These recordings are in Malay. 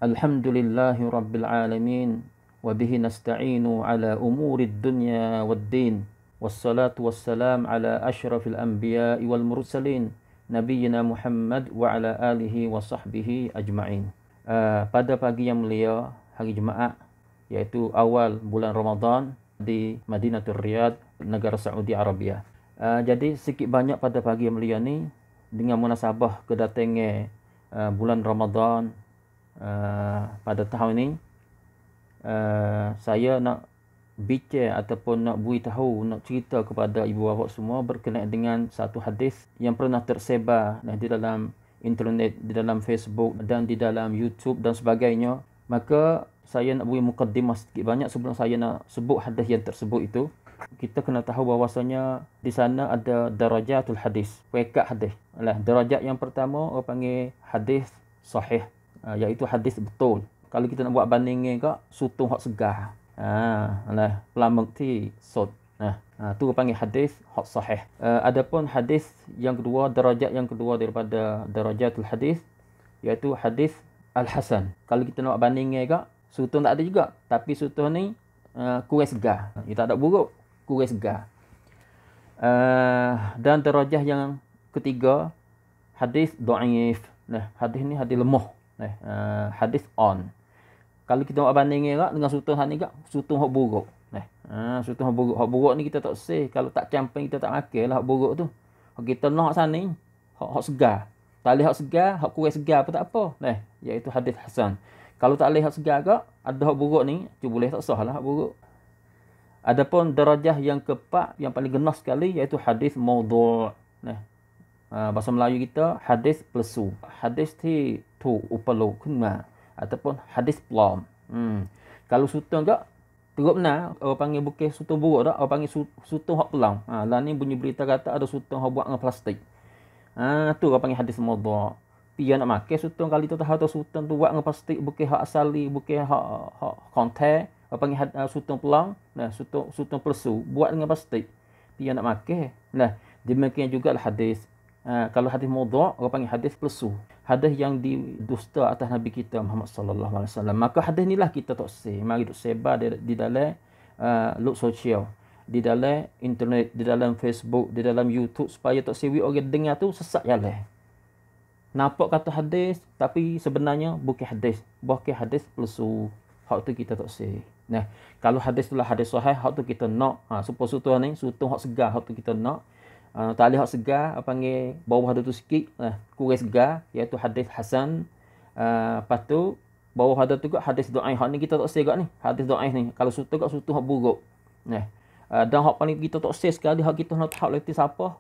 Alhamdulillahi Rabbil Alamin. Wabihi nasta'inu ala umurid dunya waddin. Wassalatu wassalam ala ashrafil anbiya'i wal mursalin. Nabiyyina Muhammad wa ala alihi wa sahbihi ajma'in. Pada pagi yang mulia, hari Jumaat, iaitu awal bulan Ramadan di Madinatul Riyadh, negara Saudi Arabia. Jadi sikit banyak pada pagi yang mulia ni, dengan munasabah kedatangan bulan Ramadan pada tahun ini, saya nak bincang ataupun nak beritahu, nak cerita kepada ibu bapa semua berkenaan dengan satu hadis yang pernah tersebar di dalam internet, di dalam Facebook dan di dalam YouTube dan sebagainya. Maka saya nak beri mukaddimah sedikit banyak sebelum saya nak sebut hadis yang tersebut itu. Kita kena tahu bahawasanya di sana ada darajatul hadis, peringkat hadis. Darajat yang pertama orang panggil hadis sahih, iaitu hadis betul. Kalau kita nak buat bandingnya ke, sutung hak segar. Pelamak ti sod. Tu orang panggil hadis hak sahih. Adapun hadis yang kedua, darajat yang kedua daripada darajatul hadis, iaitu hadis al-hasan. Kalau kita nak bandingnya ke, sutung tak ada juga, tapi sutung ni kurang segar. Dia tak ada buruk, kurang segar. Dan darajah yang ketiga, hadis dhaif. Hadis ni hadis lemah. Hadis on. Kalau kita nak bandingkan dengan sutun ni kak, sutun hak buruk. Sutun hak buruk. Hak buruk ni kita tak seh. Kalau tak camping kita tak makan lah hak buruk tu. Hak kita nak sana ni, hak segar. Tak boleh hak segar, hak kurang segar pun tak apa. Iaitu hadis hasan. Kalau tak boleh hak segar kak, ada hak buruk ni, boleh tak sah lah hak buruk. Adapun darajah yang keempat, yang paling genas sekali, iaitu hadis maudhu'. Bahasa Melayu kita, hadis palsu. Hadis tu upalo kunma. Ataupun hadis plom. Kalau sutun tak, teruk benar. Orang panggil bukan sutun buruk tak, orang panggil sutun hak pelang. Lah ni bunyi berita kata ada sutun hak buat dengan plastik. Tu orang panggil hadis maudhu'. Dia nak makan sutun, kali tu tahu sutun tu buat dengan plastik, bukan hak asali, bukan hak konten. Orang panggil sutun pelang, sutun palsu, buat dengan plastik. Dia nak makan. Demikian juga hadis. Kalau hadis maudhu', orang panggil hadis palsu. Hadis yang didusta atas Nabi kita Muhammad sallallahu alaihi wasallam. Maka hadis inilah kita tak seh. Mari duk sebar di dalam luk sosial, di dalam internet, di dalam Facebook, di dalam YouTube, supaya tak sewi orang dengar tu sesat jalan. Nampak kata hadis tapi sebenarnya bukan hadis. Bukan hadis palsu. Hak tu kita tak seh. Kalau hadis itulah hadis sahih, hak tu kita nak. Supaya sutun ni, sutun hak segar, hak tu kita nak. Tak boleh hak segar, panggil bawah ada tu sikit, kurang segar, iaitu hadis hasan. Lepas tu bawah ada tu juga hadis dhaif. Hak ni kita tak seh ni. Hadis dhaif ni kalau sutun kat sutun hak buruk. Dan hak paling kita tak seh sekali, hak kita nak tahu leti siapa,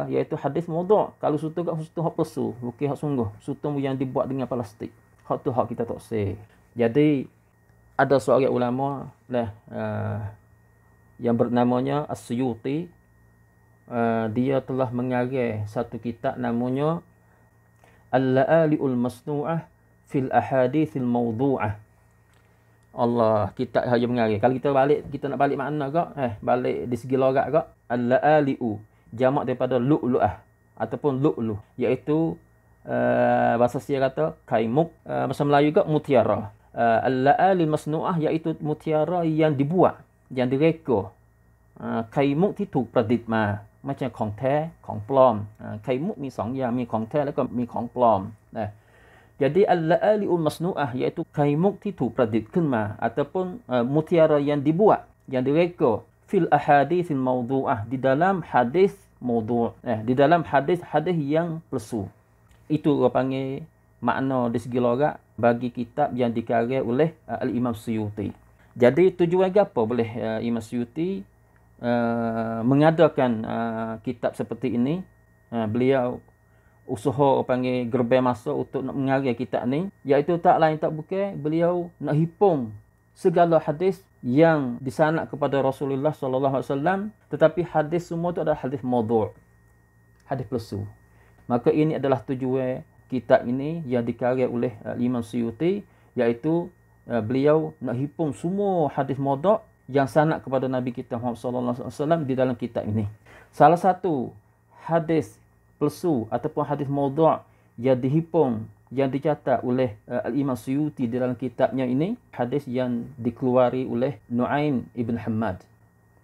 iaitu hadis maudhu'. Kalau sutun kat sutun hak palsu, bukan hak sungguh, sutun yang dibuat dengan plastik. Hak tu hak kita tak seh. Jadi ada seorang ulama yang bernamanya As-Suyuti. Dia telah mengarang satu kitab namanya Al-La'ali'ul Masnu'ah fil Ahadithil Mawdu'ah. Allah, kitab hanya mengarang. Kalau kita nak balik makna ke, balik di segi logat ke, Al-La'ali'u jamak daripada lu'lu'ah ataupun lu'lu', iaitu bahasa Sia kata kaimuk, bahasa Melayu ke mutiara. Al-La'alil Masnu'ah iaitu mutiara yang dibuat, yang direka. Kaimuk itu pradit macam ของแท้ ของปลอม ไข่มุกมี2อย่างมีของแท้แล้วก็มีของปลอม Jadi al-la'ali'ul masnu'ah iaitu kaimukที่ถูกประดิษฐ์ขึ้นมา ataupun mutiara yang dibuat, yang direka fil ahadithil mawdu'ah, di dalam hadis maudhu', di dalam hadis-hadis yang palsu. Itu orang panggil makna di segi logat bagi kitab yang dikarang oleh Al-Imam Suyuti. Jadi tujuan apa boleh Imam Suyuti mengadakan kitab seperti ini? Beliau usaha panggil gerbang masa untuk nak mengarang kitab ni, iaitu tak lain tak bukan beliau nak hipung segala hadis yang disanad kepada Rasulullah sallallahu alaihi wasallam, tetapi hadis semua tu adalah hadis maudhu', hadis palsu. Maka ini adalah tujuan kitab ini yang dikarang oleh Imam Suyuti, iaitu beliau nak hipung semua hadis maudhu' yang sanad kepada Nabi kita Muhammad sallallahu alaihi wasallam di dalam kitab ini. Salah satu hadis palsu ataupun hadis maudhu' yang dihipung yang dicatat oleh Al-Imam Suyuti di dalam kitabnya ini, hadis yang dikeluari oleh Nu'aim ibn Hammad.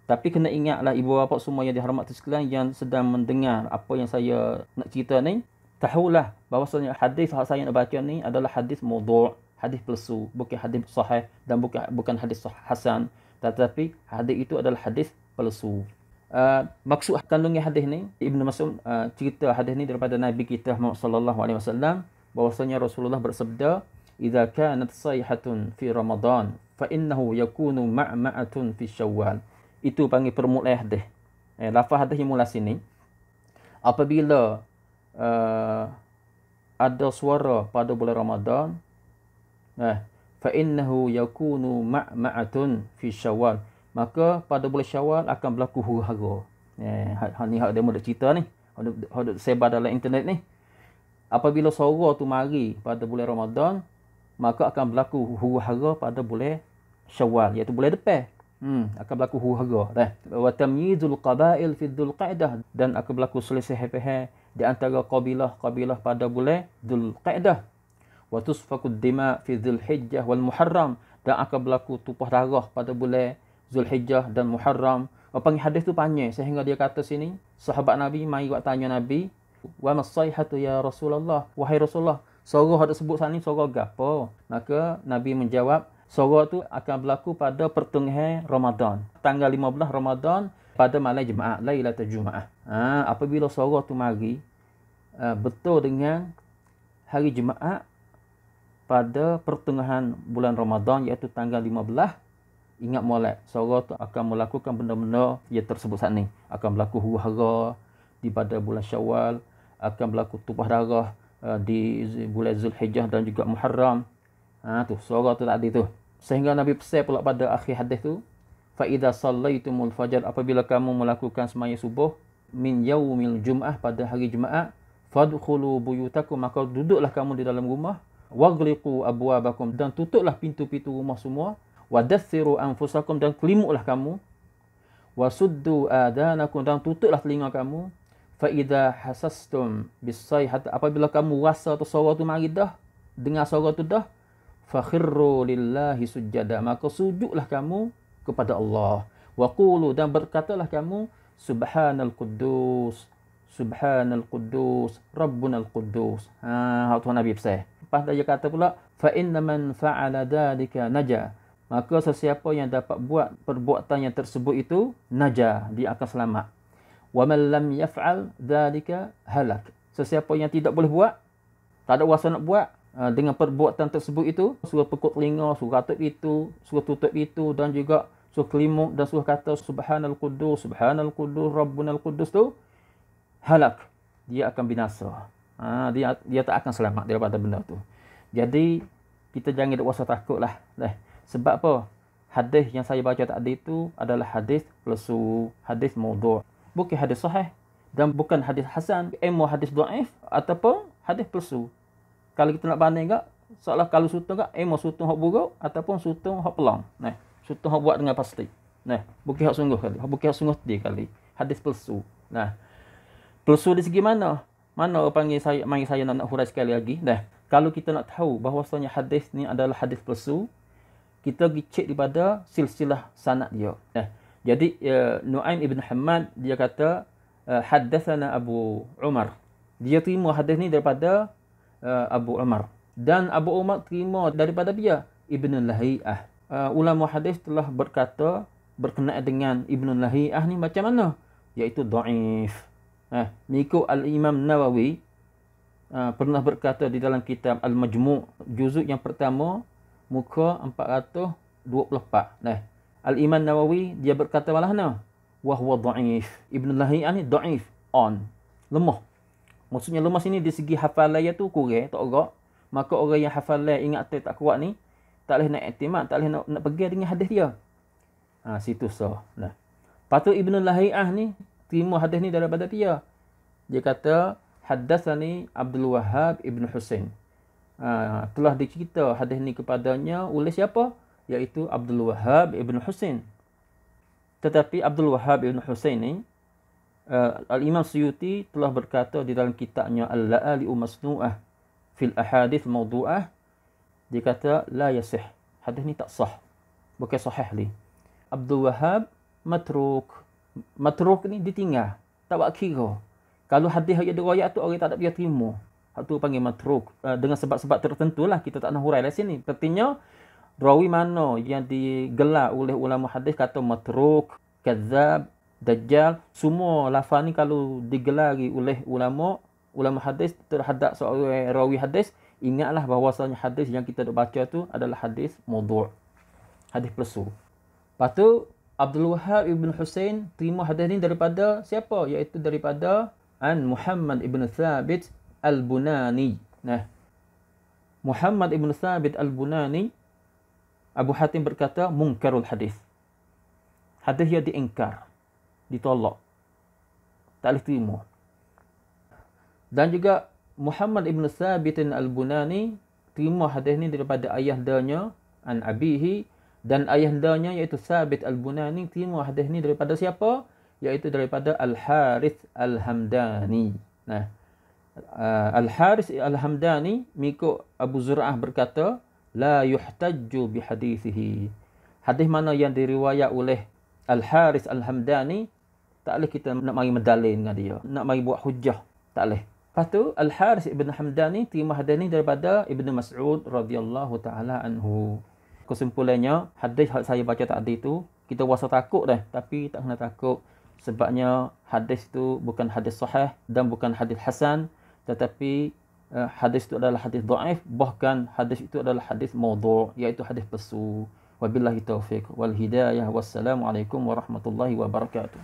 Tapi kena ingatlah ibu bapa semua yang dihormati sekalian yang sedang mendengar apa yang saya nak cerita ni, tahulah bahawasanya hadis yang saya nak baca ni adalah hadis maudhu', hadis palsu, bukan hadis sahih dan bukan hadis hasan, tetapi hadis itu adalah hadis palsu. Maksud kandungan hadis ni, Ibnu Mas'ud cerita hadis ni daripada Nabi kita Muhammad sallallahu alaihi wasallam, bahwasanya Rasulullah bersabda, "Idza kanat sayhatun fi Ramadan, fa innahu yakunu ma'ma'atun fi Syawal." Itu panggil permulaan hadis. Lafaz hadis yang mula sini. Apabila ada suara pada bulan Ramadan, fa innahu yakunu ma'ma'atun fi Syawal. Maka pada bulan Syawal akan berlaku huru-hara. Ni hak dia mula cerita ni. Hak sebar dalam internet ni. Apabila suara tu mari pada bulan Ramadan, maka akan berlaku huru-hara pada bulan Syawal, iaitu bulan depan. Akan berlaku huru-hara. Wa tamyizul qabail fi Dzulqa'dah, dan akan berlaku selisih faham di antara kabilah-kabilah pada bulan Dzulqa'dah. Wa tusfaqud dima fi Dzulhijjah wal Muharram, dan akan berlaku tumpah darah pada bulan Zulhijjah dan Muharram. Panggil hadis tu panjang sehingga dia kata sini, sahabat Nabi mai buat tanya Nabi, "Wa masaihatu ya Rasulullah?" Wahai Rasulullah, suara ada sebut sana ni suara gapo? Maka Nabi menjawab, suara tu akan berlaku pada pertengahan Ramadan, tanggal 15 Ramadan pada malam Jumaat, Lailatul Jumaat. Apabila suara tu mari betul dengan hari Jumaat pada pertengahan bulan Ramadan, iaitu tanggal 15, ingat molek, suara tu akan melakukan benda-benda yang tersebut saat ni. Akan berlaku huru-hara di pada bulan Syawal, akan berlaku tumpah darah di bulan Zulhijjah dan juga Muharram. Tu suara tu tadi tu. Sehingga Nabi pesan pula pada akhir hadis tu, fa idza sallaitumul fajr, apabila kamu melakukan sembahyang subuh min yaumil jum'ah, pada hari Jumaat, fadkhulu buyutakum, maka duduklah kamu di dalam rumah, waghliqu abwabakum, dan tutuplah pintu-pintu rumah semua, wadassiru anfusakum, dan kelimuklah kamu, wasuddu adanakum, dan tutuplah telinga kamu, fa idza hasastum bis-sayhat, apabila kamu rasa tu suara tu mari dah, dengar suara tu dah, fakhirru lillahi sujada, maka sujudlah kamu kepada Allah, wa qulu, dan berkatalah kamu, subhanal quddus, subhanal quddus, rabbunal quddus. Tuhan Nabi pesan. Lepas dia kata pula, fa inna man fa'ala dzalika naja, maka sesiapa yang dapat buat perbuatan yang tersebut itu, naja, dia akan selamat. Wa man lam yaf'al dzalika halak, sesiapa yang tidak boleh buat, tak ada kuasa nak buat dengan perbuatan tersebut itu, suruh pekuk telinga, suruh kata itu, suruh tutup itu, dan juga suruh kelimuk, dan suruh kata subhanal quddus, rabbunal quddus tu, halak, dia akan binasa. Dia tak akan selamat daripada benda tu. Jadi kita jangan rasa takutlah. Sebab apa? Hadis yang saya baca tadi itu adalah hadis palsu, hadis maudhu', bukan hadis sahih dan bukan hadis hasan, hadis dhaif ataupun hadis palsu. Kalau kita nak banding tak, seolah kalau sutong tak, sutong hak buruk ataupun sutong hak pelang. Sutong hak buat dengan pasti. Bukan hak sungguh kali. Bukan hak sungguh dia kali. Hadis palsu. Palsu di segi mana? Mana panggil saya nak hurai sekali lagi. Kalau kita nak tahu bahawasanya hadis ni adalah hadis palsu, kita pergi cek daripada silsilah sanad dia. Jadi Nu'aim ibn Hammad dia kata, haddatsana Abu Umar. Dia terima hadis ni daripada Abu Umar, dan Abu Umar terima daripada dia Ibn Lahiyah. Ulama hadis telah berkata berkenaan dengan Ibn Lahiyah ni macam mana, iaitu dhaif. Mengikut Al-Imam Nawawi pernah berkata di dalam kitab Al-Majmu' juzuk yang pertama muka 424. Al-Imam Nawawi dia berkata malahna, wa huwa dhaif. Ibn Lahiyah ni dhaif, lemah. Maksudnya lemah sini di segi hafalan tu kurang, tak erat. Maka orang yang hafalan ingat tak kuat ni, tak boleh nak iktimad, tak boleh nak pegang dengan hadis dia. Situ sah. Patut Ibn Lahiyah ni terima hadis ni daripada dia. Dia kata, haddatsani Abdul Wahhab ibn Husain. Telah dicerita hadis ni kepadanya oleh siapa? Iaitu Abdul Wahhab ibn Husain. Tetapi Abdul Wahhab ibn Husain ni, Al-Imam Suyuti telah berkata di dalam kitabnya Al-La'ali'u Masnu'ah, fil ahadits mawdu'ah, dia kata la yasih. Hadis ni tak sah. Bukan sahih ni. Abdul Wahhab matruk. Matruk ni ditinggal. Tak buat kira. Kalau hadis yang diriwayat tu orang tak ada dia terima. Hak tu panggil matruk. Dengan sebab-sebab tertentu lah. Kita tak nak hurai lah sini. Artinya, rawi mana yang digelar oleh ulama hadis kata matruk, kadzab, dajjal, semua lafaz ni kalau digelari oleh ulama hadis terhadap seorang rawi hadis, ingatlah bahawasanya hadis yang kita dok baca tu adalah hadis maudhu', hadis palsu. Lepas tu Abdul Wahhab ibn Husain terima hadis ni daripada siapa? Iaitu daripada Muhammad ibn Thabit al-Bunani. Nah, Muhammad ibn Thabit al-Bunani, Abu Hatim berkata munkarul hadis. Hadis yang diingkar, ditolak, tak boleh terima. Dan juga Muhammad ibn Thabit al-Bunani terima hadis ni daripada ayahdanya an abihi, dan ayahdanya iaitu Thabit al-Bunani terima hadis ni daripada siapa? Iaitu daripada Al-Harith al-Hamdani. Nah, Al-Harith al-Hamdani mengikut Abu Zur'ah berkata la yuhtajju bi hadithihi. Hadis mana yang diriwayat oleh Al-Harith al-Hamdani tak boleh kita nak mari medalin dengan dia, nak mari buat hujah, tak boleh. Lepas tu Al-Harith ibn Hamdani terima hadis ni daripada Ibnu Mas'ud radhiyallahu taala anhu. Kesimpulannya, hadis yang saya baca tadi tu kita rasa takut dah, tapi tak kena takut sebabnya hadis tu bukan hadis sahih dan bukan hadis hasan, tetapi hadis itu adalah hadis dhaif, bahkan hadis itu adalah hadis maudhu', iaitu hadis palsu. Wabillahi taufiq wal hidayah. Wassalamualaikum warahmatullahi wabarakatuh.